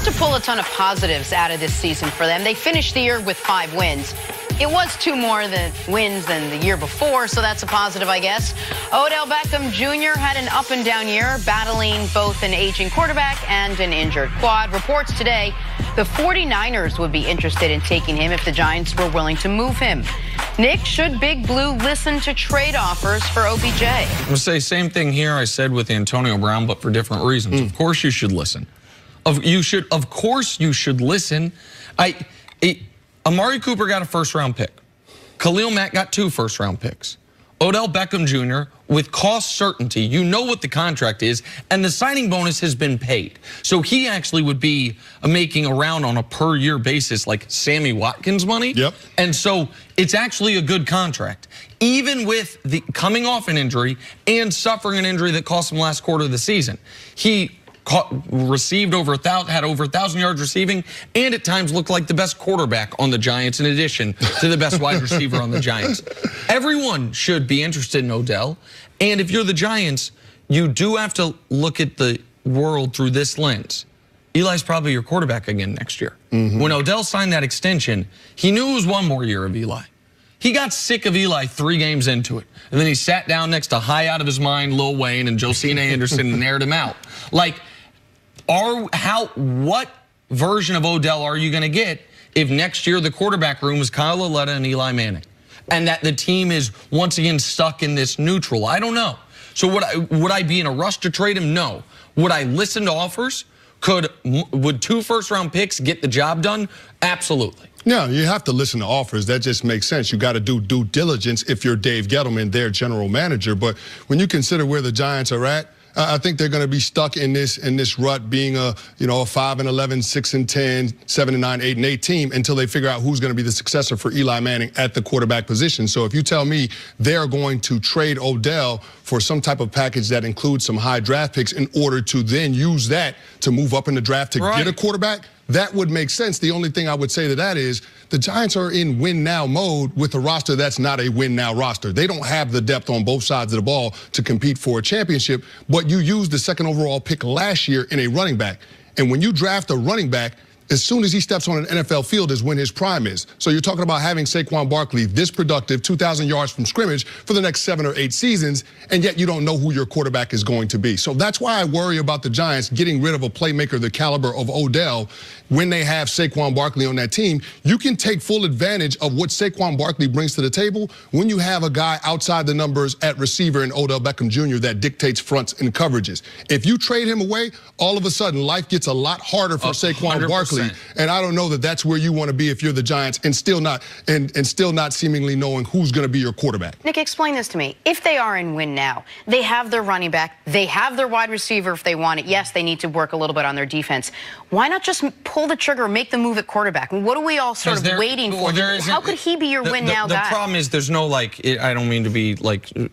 to pull a ton of positives out of this season for them. They finished the year with 5 wins. It was 2 more wins than the year before, so that's a positive, I guess. Odell Beckham Jr. had an up-and-down year, battling both an aging quarterback and an injured quad. Reports today the 49ers would be interested in taking him if the Giants were willing to move him. Nick, should Big Blue listen to trade offers for OBJ? I'm going to say same thing here I said with Antonio Brown, but for different reasons. Of course you should listen. Of course you should listen. Amari Cooper got a first-round pick. Khalil Mack got 2 first-round picks. Odell Beckham Jr., with cost certainty, you know what the contract is, and the signing bonus has been paid. So he actually would be making around on a per-year basis like Sammy Watkins money. Yep. And so it's actually a good contract. Even with the coming off an injury and suffering an injury that cost him last quarter of the season, he received had over 1,000 yards receiving, and at times looked like the best quarterback on the Giants in addition to the best wide receiver on the Giants. Everyone should be interested in Odell, and if you're the Giants, you do have to look at the world through this lens. Eli's probably your quarterback again next year. When Odell signed that extension, he knew it was 1 more year of Eli. He got sick of Eli 3 games into it, and then he sat down next to high out of his mind Lil Wayne and Josina Anderson and aired him out. Like, what version of Odell are you going to get if next year the quarterback room is Kyle Lauletta and Eli Manning, and that the team is once again stuck in this neutral? I don't know. So would I be in a rush to trade him? No. Would I listen to offers? Would 2 first-round picks get the job done? Absolutely. No, you have to listen to offers. That just makes sense. You got to do due diligence if you're Dave Gettleman, their general manager. But when you consider where the Giants are at, I think they're going to be stuck in this rut, being a 5-11, 6-10, 7-9, 8-8 team until they figure out who's going to be the successor for Eli Manning at the quarterback position. So if you tell me they're going to trade Odell for some type of package that includes some high draft picks in order to then use that to move up in the draft to get a quarterback, that would make sense. The only thing I would say to that is the Giants are in win-now mode with a roster that's not a win-now roster. They don't have the depth on both sides of the ball to compete for a championship, but you used the 2nd overall pick last year in a running back. And when you draft a running back, as soon as he steps on an NFL field is when his prime is. So you're talking about having Saquon Barkley this productive, 2,000 yards from scrimmage for the next 7 or 8 seasons, and yet you don't know who your quarterback is going to be. So that's why I worry about the Giants getting rid of a playmaker the caliber of Odell when they have Saquon Barkley on that team. You can take full advantage of what Saquon Barkley brings to the table when you have a guy outside the numbers at receiver in Odell Beckham Jr. that dictates fronts and coverages. If you trade him away, all of a sudden life gets a lot harder for Saquon 100%. Barkley. And I don't know that that's where you want to be if you're the Giants and still not seemingly knowing who's going to be your quarterback. Nick, explain this to me. If they are in win now, they have their running back, they have their wide receiver if they want it. Yes, they need to work a little bit on their defense. Why not just pull the trigger, make the move at quarterback? What are we all sort of waiting for? How could he be your win now guy? The problem is there's no, I don't mean to be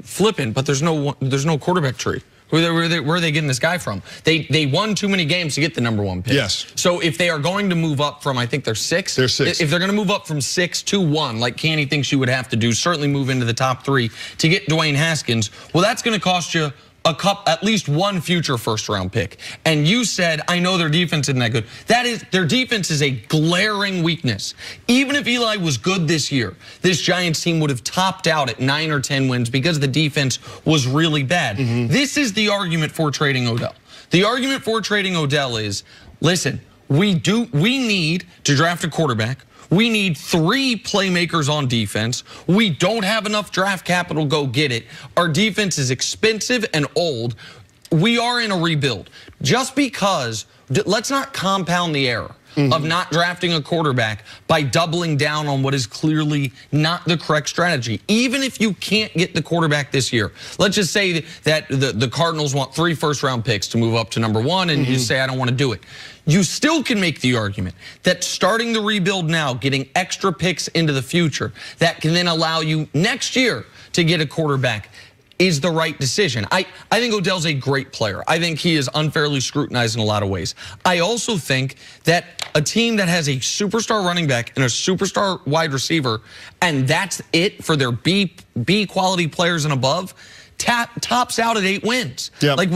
flippant, but there's no quarterback tree. Where are they getting this guy from? They won too many games to get the #1 pick. Yes. So if they are going to move up from, I think they're 6. They're 6. If they're going to move up from 6 to 1, like Canny thinks you would have to do, certainly move into the top 3 to get Dwayne Haskins, well, that's going to cost you at least 1 future first-round pick. And you said, I know their defense isn't that good. Their defense is a glaring weakness. Even if Eli was good this year, this Giants team would have topped out at 9 or 10 wins because the defense was really bad. This is the argument for trading Odell. The argument for trading Odell is, listen, we need to draft a quarterback. We need 3 playmakers on defense. We don't have enough draft capital, go get it. Our defense is expensive and old. We are in a rebuild. Just because, let's not compound the error of not drafting a quarterback by doubling down on what is clearly not the correct strategy. Even if you can't get the quarterback this year, let's just say that the Cardinals want 3 first-round picks to move up to #1, and you say, I don't want to do it. You still can make the argument that starting the rebuild now, getting extra picks into the future, that can then allow you next year to get a quarterback is the right decision. I think Odell's a great player. I think he is unfairly scrutinized in a lot of ways. I also think that a team that has a superstar running back and a superstar wide receiver, and that's it for their B quality players and above, tops out at 8 wins. Yep. Like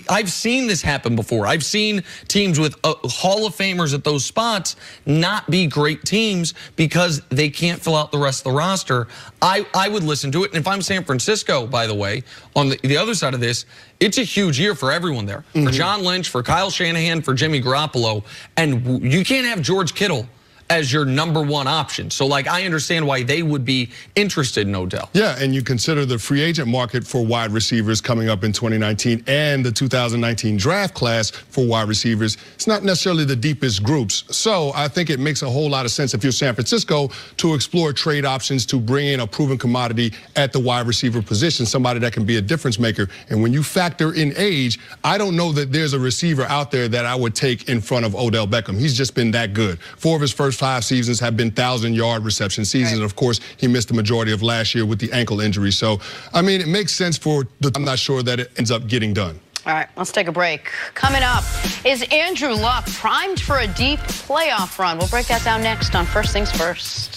I've seen this happen before. I've seen teams with Hall of Famers at those spots not be great teams because they can't fill out the rest of the roster. I would listen to it. And if I'm San Francisco, by the way, on the other side of this, it's a huge year for everyone there. For John Lynch, for Kyle Shanahan, for Jimmy Garoppolo. And you can't have George Kittle as your #1 option. So, like, I understand why they would be interested in Odell. Yeah, and you consider the free agent market for wide receivers coming up in 2019 and the 2019 draft class for wide receivers. It's not necessarily the deepest groups. So I think it makes a whole lot of sense if you're San Francisco to explore trade options to bring in a proven commodity at the wide receiver position, somebody that can be a difference maker. And when you factor in age, I don't know that there's a receiver out there that I would take in front of Odell Beckham. He's just been that good. 4 of his first 5 seasons have been 1,000-yard reception seasons. Right. Of course, he missed the majority of last year with the ankle injury. So, I mean, it makes sense I'm not sure that it ends up getting done. All right, let's take a break. Coming up, is Andrew Luck primed for a deep playoff run? We'll break that down next on First Things First.